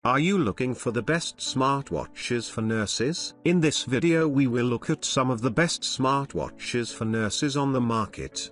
Are you looking for the best smartwatches for nurses? In this video we will look at some of the best smartwatches for nurses on the market.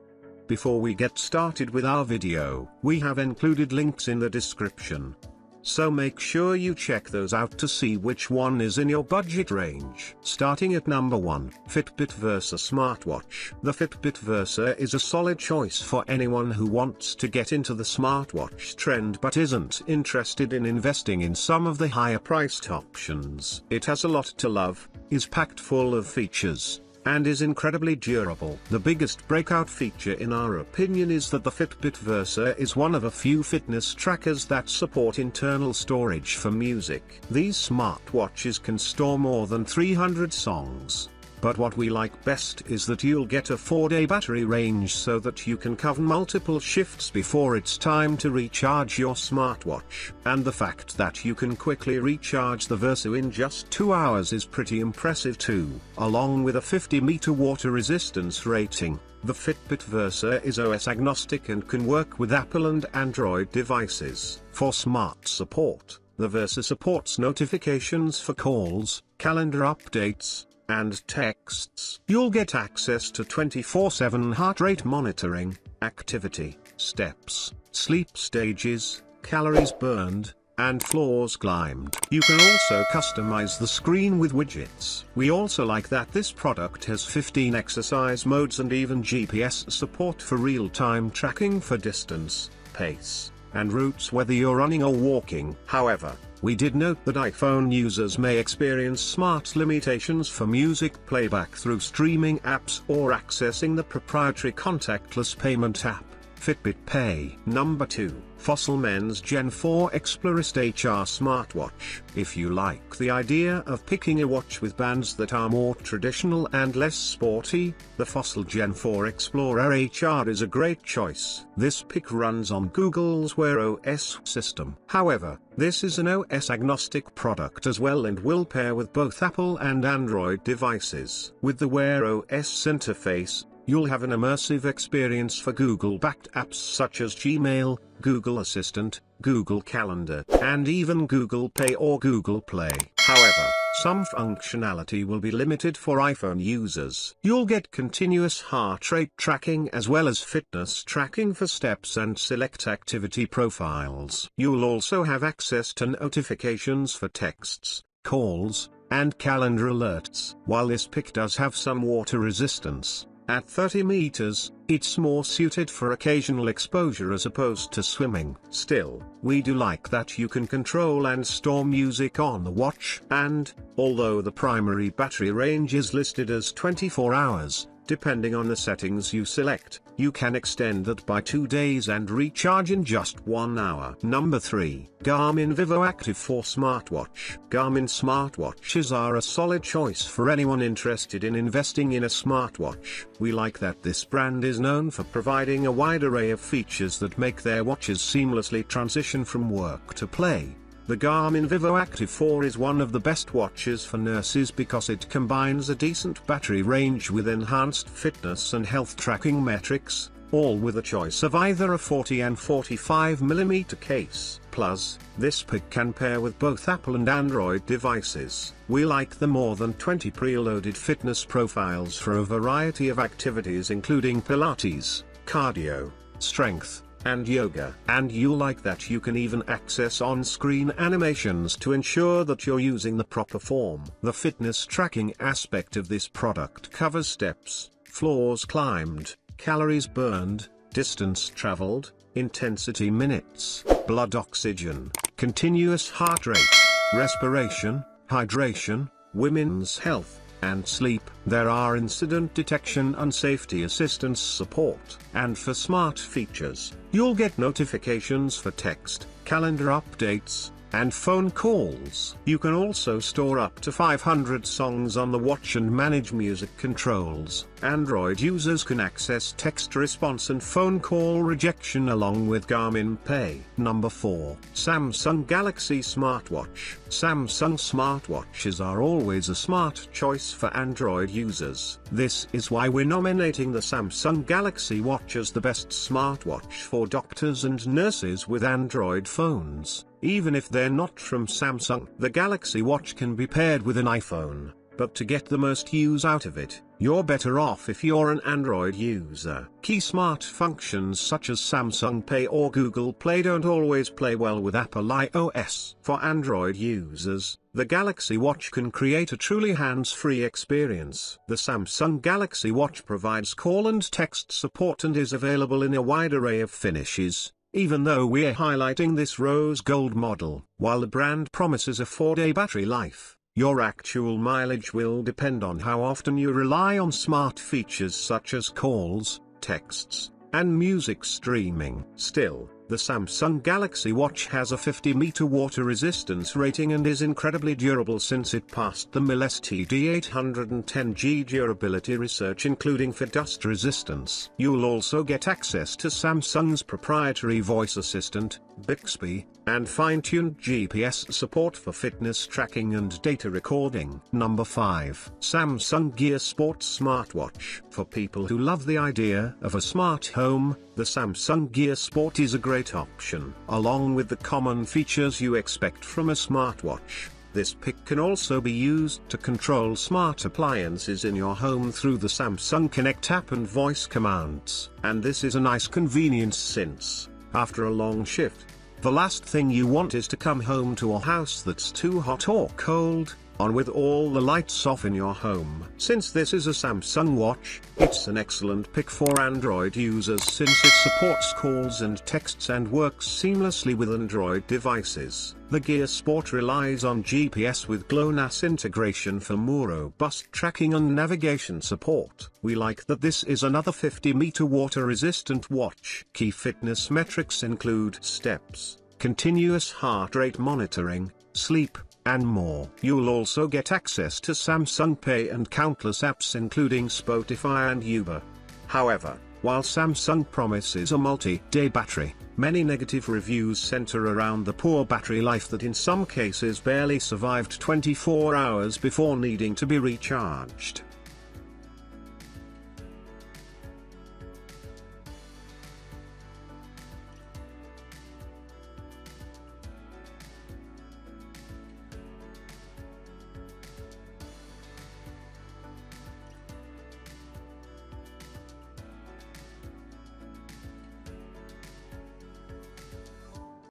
Before we get started with our video, we have included links in the description. So make sure you check those out to see which one is in your budget range. Starting at number 1, Fitbit Versa Smartwatch. The Fitbit Versa is a solid choice for anyone who wants to get into the smartwatch trend but isn't interested in investing in some of the higher priced options. It has a lot to love, is packed full of features, and is incredibly durable. The biggest breakout feature in our opinion is that the Fitbit Versa is one of a few fitness trackers that support internal storage for music. These smartwatches can store more than 300 songs. But what we like best is that you'll get a 4-day battery range so that you can cover multiple shifts before it's time to recharge your smartwatch. And the fact that you can quickly recharge the Versa in just 2 hours is pretty impressive too. Along with a 50-meter water resistance rating, the Fitbit Versa is OS agnostic and can work with Apple and Android devices. For smart support, the Versa supports notifications for calls, calendar updates, and texts. You'll get access to 24/7 heart rate monitoring, activity, steps, sleep stages, calories burned, and floors climbed. You can also customize the screen with widgets. We also like that this product has 15 exercise modes and even GPS support for real-time tracking for distance, pace, and routes whether you're running or walking. However, we did note that iPhone users may experience smart limitations for music playback through streaming apps or accessing the proprietary contactless payment app, Fitbit Pay. Number 2, Fossil Men's Gen 4 Explorist HR Smartwatch. If you like the idea of picking a watch with bands that are more traditional and less sporty, the Fossil Gen 4 Explorer HR is a great choice. This pick runs on Google's Wear OS system. However, this is an OS agnostic product as well and will pair with both Apple and Android devices. With the Wear OS interface, you'll have an immersive experience for Google-backed apps such as Gmail, Google Assistant, Google Calendar, and even Google Pay or Google Play. However, some functionality will be limited for iPhone users. You'll get continuous heart rate tracking as well as fitness tracking for steps and select activity profiles. You'll also have access to notifications for texts, calls, and calendar alerts. While this pick does have some water resistance, at 30 meters, it's more suited for occasional exposure as opposed to swimming. Still, we do like that you can control and store music on the watch, and, although the primary battery range is listed as 24 hours, depending on the settings you select, you can extend that by 2 days and recharge in just 1 hour. Number 3, Garmin Vivoactive 4 Smartwatch. Garmin smartwatches are a solid choice for anyone interested in investing in a smartwatch. We like that this brand is known for providing a wide array of features that make their watches seamlessly transition from work to play. The Garmin Vivoactive 4 is one of the best watches for nurses because it combines a decent battery range with enhanced fitness and health tracking metrics, all with a choice of either a 40 and 45mm case. Plus, this pick can pair with both Apple and Android devices. We like the more than 20 preloaded fitness profiles for a variety of activities including Pilates, cardio, strength, and yoga. And you'll like that you can even access on-screen animations to ensure that you're using the proper form. The fitness tracking aspect of this product covers steps, floors climbed, calories burned, distance traveled, intensity minutes, blood oxygen, continuous heart rate, respiration, hydration, women's health, and sleep. There are incident detection and safety assistance support. And for smart features, you'll get notifications for text, calendar updates, and phone calls. You can also store up to 500 songs on the watch and manage music controls. Android users can access text response and phone call rejection along with Garmin Pay. Number 4, Samsung Galaxy Smartwatch. Samsung smartwatches are always a smart choice for Android users. This is why we're nominating the Samsung Galaxy Watch as the best smartwatch for doctors and nurses with Android phones. Even if they're not from Samsung, the Galaxy Watch can be paired with an iPhone, but to get the most use out of it, you're better off if you're an Android user. Key smart functions such as Samsung Pay or Google Play don't always play well with Apple iOS. For Android users, the Galaxy Watch can create a truly hands-free experience. The Samsung Galaxy Watch provides call and text support and is available in a wide array of finishes, even though we're highlighting this rose gold model. While the brand promises a 4-day battery life, your actual mileage will depend on how often you rely on smart features such as calls, texts, and music streaming. Still, the Samsung Galaxy Watch has a 50-meter water resistance rating and is incredibly durable since it passed the MIL STD 810G durability research including for dust resistance. You'll also get access to Samsung's proprietary voice assistant, Bixby, and fine-tuned GPS support for fitness tracking and data recording. Number 5. Samsung Gear Sport Smartwatch. For people who love the idea of a smart home, the Samsung Gear Sport is a great option. Along with the common features you expect from a smartwatch, this pick can also be used to control smart appliances in your home through the Samsung Connect app and voice commands. And this is a nice convenience since, after a long shift, the last thing you want is to come home to a house that's too hot or cold, on with all the lights off in your home. Since this is a Samsung watch, it's an excellent pick for Android users since it supports calls and texts and works seamlessly with Android devices. The Gear Sport relies on GPS with GLONASS integration for more robust tracking and navigation support. We like that this is another 50-meter water-resistant watch. Key fitness metrics include steps, continuous heart rate monitoring, sleep, and more. You'll also get access to Samsung Pay and countless apps including Spotify and Uber. However, while Samsung promises a multi-day battery, many negative reviews center around the poor battery life that in some cases barely survived 24 hours before needing to be recharged.